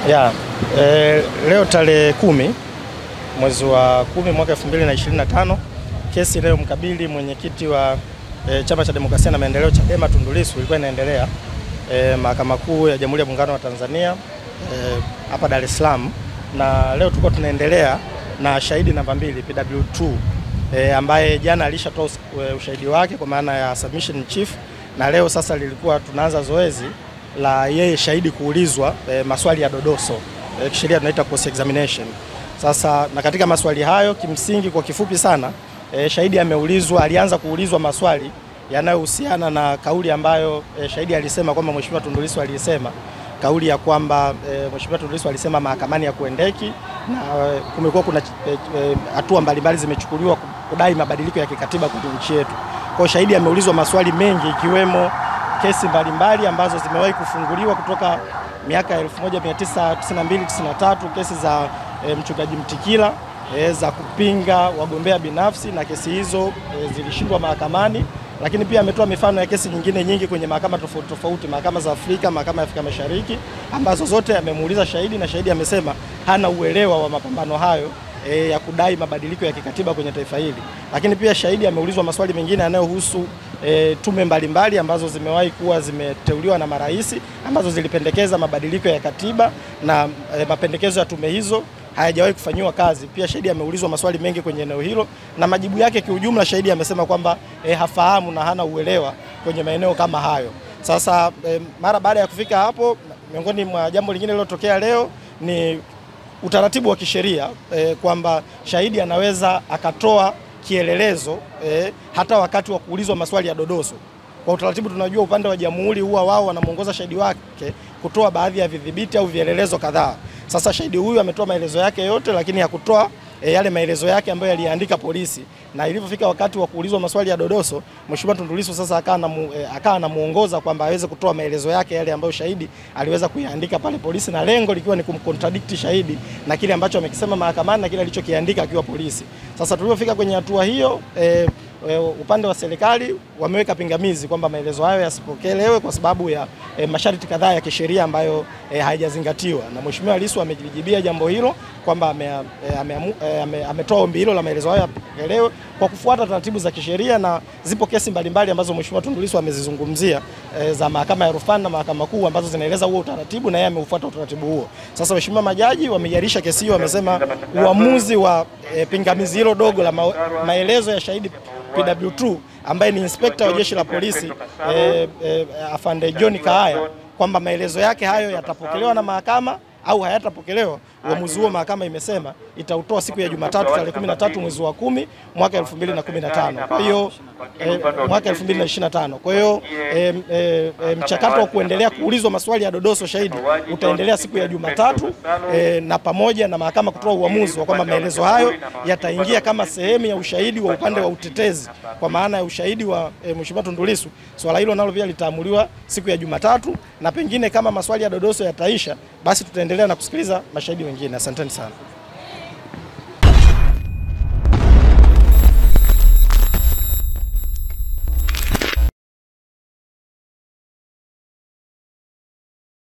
Ya, leo tarehe 10 mwezi wa 10 mwaka 2025, kesi leo mkabili mwenyekiti wa Chama cha Demokrasia na Maendeleo Chadema Tundu Lissu ilikuwa inaendelea Mahakama Kuu ya Jamhuri ya Muungano wa Tanzania hapa Dar es Salaam, na leo tulikuwa tunaendelea na shahidi namba 2 PW2 ambaye jana alishatoa ushahidi wake kwa maana ya submission chief, na leo sasa lilikuwa tunaanza zoezi la yeye shahidi kuulizwa maswali ya dodoso, kisheria tunaita cross examination. Sasa na katika maswali hayo kimsingi kwa kifupi sana shahidi alianza kuulizwa maswali yanayohusiana na kauli ambayo shahidi alisema kwamba Mheshimiwa Tundu Lissu alisema, kauli ya kwamba Mheshimiwa Tundu Lissu alisema mahakamani ya kuendeki, na kumekuwa kuna hatua mbalimbali zimechukuliwa kudai mabadiliko ya kikatiba kwenye nchi yetu. Kwa shahidi ameulizwa maswali mengi ikiwemo kesi mbalimbali ambazo zimewahi kufunguliwa kutoka miaka 1992-93, kesi za mchungaji Mtikila za kupinga wagombea binafsi, na kesi hizo zilishindwa mahakamani. Lakini pia ametoa mifano ya kesi nyingine nyingi kwenye mahakama tofauti tofauti, mahakama za Afrika, mahakama ya Afrika Mashariki, ambazo zote amemuuliza shahidi, na shahidi amesema hana uelewa wa mapambano hayo ya kudai mabadiliko ya kikatiba kwenye taifa hili. Lakini pia shahidi ameulizwa maswali mengine yanayohusu tume mbalimbali ambazo zimewahi kuwa zimeteuliwa na marais ambazo zilipendekeza mabadiliko ya katiba, na mapendekezo ya tume hizo hayajawahi kufanyiwa kazi. Pia shahidi ameulizwa maswali mengi kwenye eneo hilo, na majibu yake kiujumla shahidi amesema kwamba hafahamu na hana uelewa kwenye maeneo kama hayo. Sasa mara baada ya kufika hapo, miongoni mwa jambo lingine lililotokea leo ni utaratibu wa kisheria kwamba shahidi anaweza akatoa kielelezo hata wakati wa kuulizwa maswali ya dodoso. Kwa utaratibu tunajua upande wa jamhuri huwa wao wanamuongoza shahidi wake kutoa baadhi ya vidhibiti au vielelezo kadhaa. Sasa shahidi huyu ametoa maelezo yake yote, lakini hakutoa yale maelezo yake ambayo yaliandika polisi, na ilipofika wakati wa kuulizwa maswali ya dodoso, Mheshimiwa Tundu Lissu sasa akawa anamuongoza kwamba aweze kutoa maelezo yake yale ambayo shahidi aliweza kuyaandika pale polisi, na lengo likiwa ni kumcontradict shahidi na kile ambacho amekisema mahakamani na kile alichokiandika akiwa polisi. Sasa tulipofika kwenye hatua hiyo, upande wa serikali wameweka pingamizi kwamba maelezo hayo yasipokelewe kwa sababu ya masharti kadhaa ya kisheria ambayo hayajazingatiwa, na Mheshimiwa Lissu amejibia jambo hilo kwamba ametoa ombi hilo la maelezo hayo yapokelewe kwa kufuata taratibu za kisheria, na zipo kesi mbalimbali ambazo Mheshimiwa Tundu Lissu amezizungumzia za mahakama ya rufani na mahakama kuu ambazo zinaeleza huo utaratibu, na yeye ameufuata utaratibu huo. Sasa Mheshimiwa majaji wamejarisha kesi hiyo, wamesema uamuzi wa pingamizi hilo dogo la maelezo ya shahidi PW2 ambaye ni inspekta wa jeshi la polisi afande John Kahaya, kwamba maelezo yake hayo yatapokelewa na mahakama au hayatapokelewa, uamuzi huo mahakama imesema itautoa siku ya Jumatatu tarehe 13 mwezi wa 10 mwaka 2015. Kwa hiyo mwaka 2025. Kwa hiyo mchakato wa kuendelea kuulizwa maswali ya dodoso shahidi utaendelea siku ya Jumatatu, na pamoja na mahakama kutoa uamuzi wa kwamba maelezo hayo yataingia kama sehemu ya ushahidi wa upande wa utetezi, kwa maana ya ushahidi wa Mheshimiwa Tundu Lissu. Swala hilo nalo pia litaamuliwa siku ya Jumatatu, na pengine kama maswali ya dodoso yataisha, basi tutaendelea na kusikiliza mashahidi wengine. Asanteni sana.